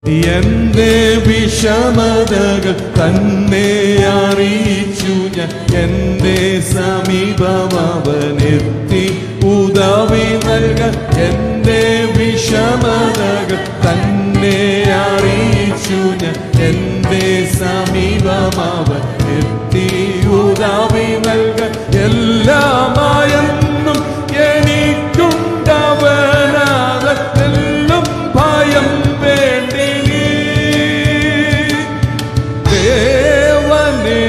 എന്റെ വിഷമതകൾ തന്നെ അറിയിച്ചു ഞാൻ. എന്റെ സമീപം അവനെത്തി ഉദവി നൽകാൻ. എന്റെ വിഷമതകൾ തന്നെ അറിയിച്ചു ഞാൻ. എന്റെ സമീപം അവനെത്തി ഉദവി നൽകാൻ. എല്ലാമായെന്നും എനിക്കുണ്ടവനാതെല്ലാം ഭയം വേണ്ടി. ദേവനെ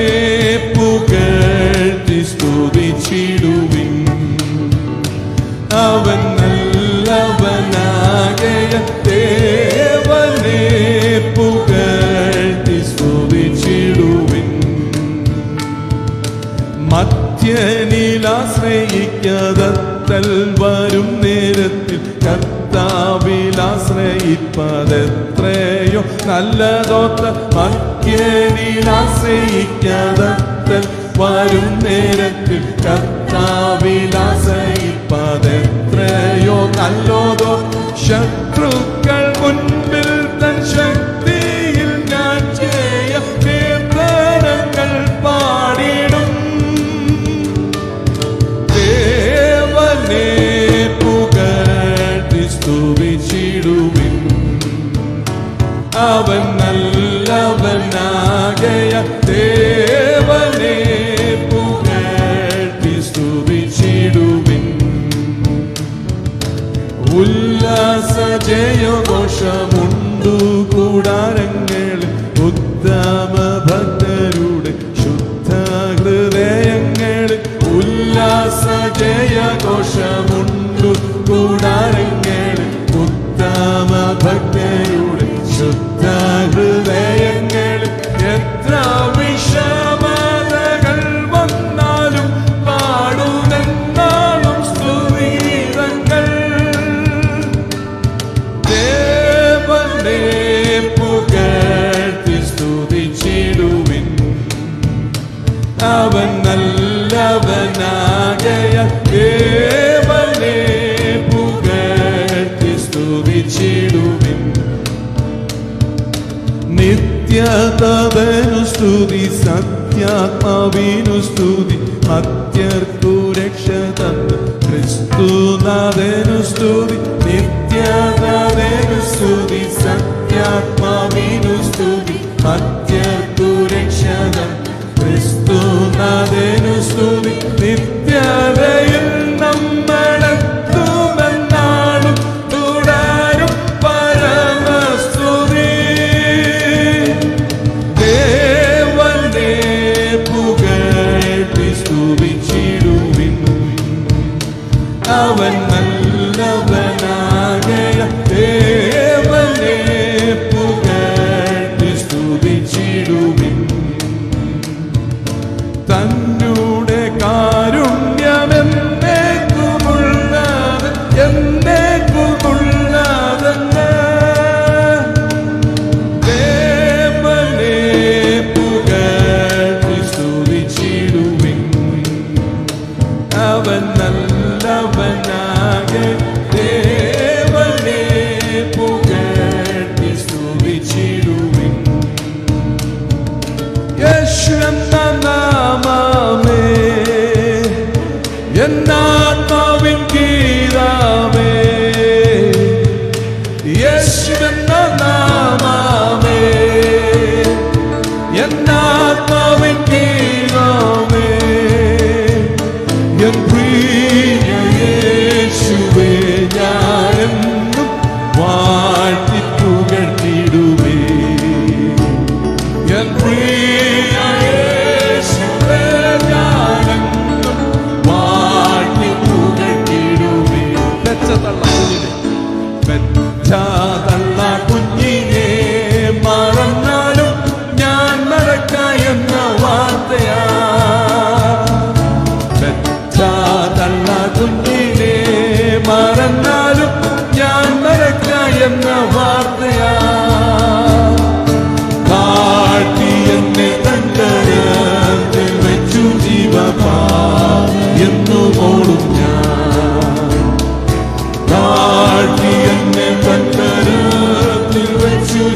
പുകഴ്ത്തി സ്തുതിച്ചിടുവിൻ. അവൻ നല്ലവനാകയ. ദേവനെ പുകഴ്ത്തി സ്തുതിച്ചിടുവിൻ. മധ്യനിൽ ആശ്രയിക്കാതത്തൽ വരും നേരത്തിൽ കർത്താവിൽ ആശ്രയിപ്പതെത്രയോ നല്ലതോത്ത. മധ്യനിൽ ആശ്രയിക്കാതത്തൽ വരും നേരത്തിൽ കർത്താവിൽ ആശ്രയിപ്പതെത്രയോ നല്ലതോ. ശത്രുക്കൾ മുൻപിൽ തൻ ശക്തിയിൽ ഞാൻ ചെയ്യ കീർത്തനങ്ങൾ പാടിടും. ദേവനെ പുകഴ്ത്തി സ്തുതിച്ചിടുവിൻ. അവൻ നല്ലവനാകയ. ദേവനെ പുകഴ്ത്തി സ്തുതിച്ചിടുവിൻ. ഉല്ലാസ ജയഘോഷമുണ്ടു കൂടാരങ്ങളിൽ. ഉത്തമ ഭക്തരുടെ ശുദ്ധ ഹൃദയങ്ങളിൽ. ഉല്ലാസ ജയഘോഷമുണ്ടു കൂടാരങ്ങളിൽ. ഉത്തമ ഭക്തരുടെ ശുദ്ധ ഹൃദയങ്ങളിൽ. എത്ര വിഷമതകൾ വന്നാലും പാടുമെന്നാളും സ്തുതിഗീതങ്ങൾ. ദേവനെ പുകഴ്ത്തി സ്തുതിച്ചിടുവിൻ. അവൻ നല്ലവനാകയ. ദേവനെ പുകഴ്ത്തി സ്തുതിച്ചിടുവിൻ. നിത്യതവനു സ്തുതി. സത്യാത്മാവിനു സ്തുതി. മർത്യർക്കു രക്ഷ തന്ന ക്രിസ്തുനാഥനു സ്തുതി. നിത്യതവനു സ്തുതി. സത്യാത്മാവിനു സ്തുതി. മർത്യർക്കു രക്ഷ തന്ന ക്രിസ്തുനാഥനു സ്തുതി. നിത്യതയിൽ നമ്മളെത്തുമെന്നാളും തുടരും പരമസ്തുതി. ദേവനെ പുകഴ്ത്തി സ്തുതിച്ചിടുവിൻ. അവൻ നല്ലവനാകയ. ദേവനെ പുകഴ്ത്തി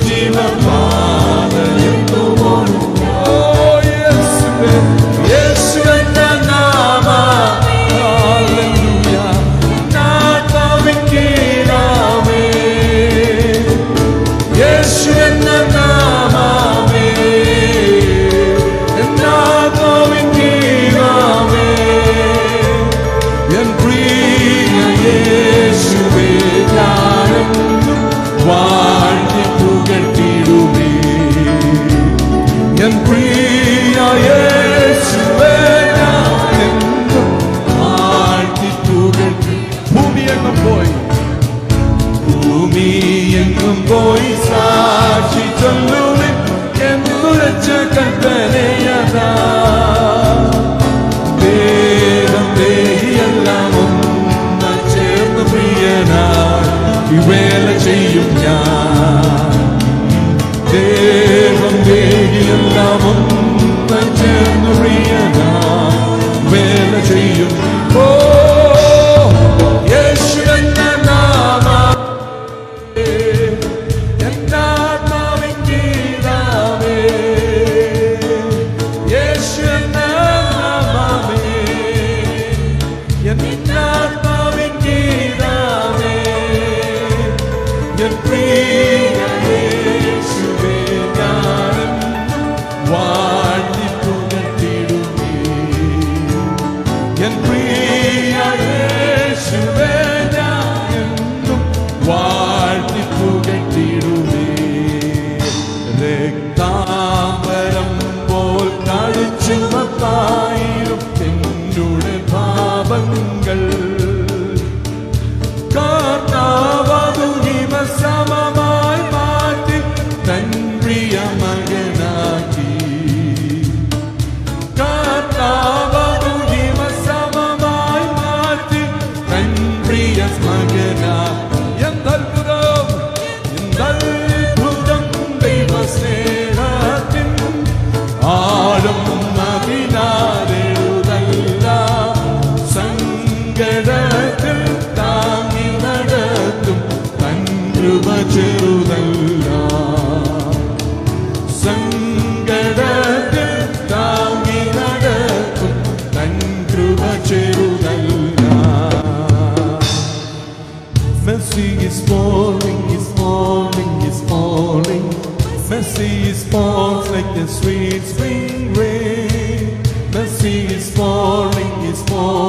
ജീവപാതയെന്നു ഓടും. ഓ യേശുവേ, യേശുവെന്ന നാമം, ഹല്ലേലൂയ, നാഥാവിൻ കീഴാമേ. യേശുവെന്ന നാമമേ, നാഥാവിൻ കീഴാമേ. എൻ പ്രിയ യേശുവേ, ഞാനെന്നും വാഴ്ത്തി പുകഴ്ത്തിടുമേ. എൻ പ്രിയ യേശുവേ, ഞാനെന്നും വാഴ്ത്തി പുകഴ്ത്തി. ഭൂമിയെങ്ങും പോയി, ഭൂമിയെങ്ങും പോയി സാക്ഷി ചൊല്ലുവിൻ എന്നുരച്ച കൽപ്പനയതാ. വേഗം വേഗിയെല്ലാം ഒന്ന് ചേർന്ന് പ്രിയനായി വേല ചെയ്യും ഞാൻ. വേഗം വേഗിയെല്ലാം ഒന്ന് ചേർന്ന് പ്രിയനായി വേല ചെയ്യും. ഓ യേശുവെന്ന നാമം, എന്നാത്മാവിൻ ഗീതമേ. യേശുവെന്ന നാമമേ, എന്നാത്മാവിൻ ഗീതമേ. എൻ പ്രിയ യേശുവേ, ഞാനെന്നും വാഴ്ത്തി പുകഴ്ത്തിടുമേ. എൻ പ്രിയ യേശുവേ, ഞാനെന്നും വാഴ്ത്തി പുകഴ്ത്തിടുമേ. രക്താംബരം പോൽ കളിച്ചുമത്തായിരും എന്നുടെ പാപങ്ങൾ കർത്താവതു ഹിമസമമായി മാറ്റി തൻ പ്രിയ മകനാക്കി. കർത്താവതു ഹിമസമമായി മാറ്റി തൻ പ്രിയ മകനാക്കി. എന്തത്ഭുതം, എന്തത്ഭുതം ദൈവസ്നേഹത്തിൻ ആഴം അതിനാലെഴുതല്ല. സങ്കടത്തിൽ താങ്ങി നടത്തും തൻ കൃപ ചെറുതല്ല. സങ്കടത്തിൽ താങ്ങി നടത്തും തൻ കൃപ ചെറുതല്ല. Mercy is falling, is falling, is falling. Mercy is falling like the sweet spring rain. Mercy is falling, is falling.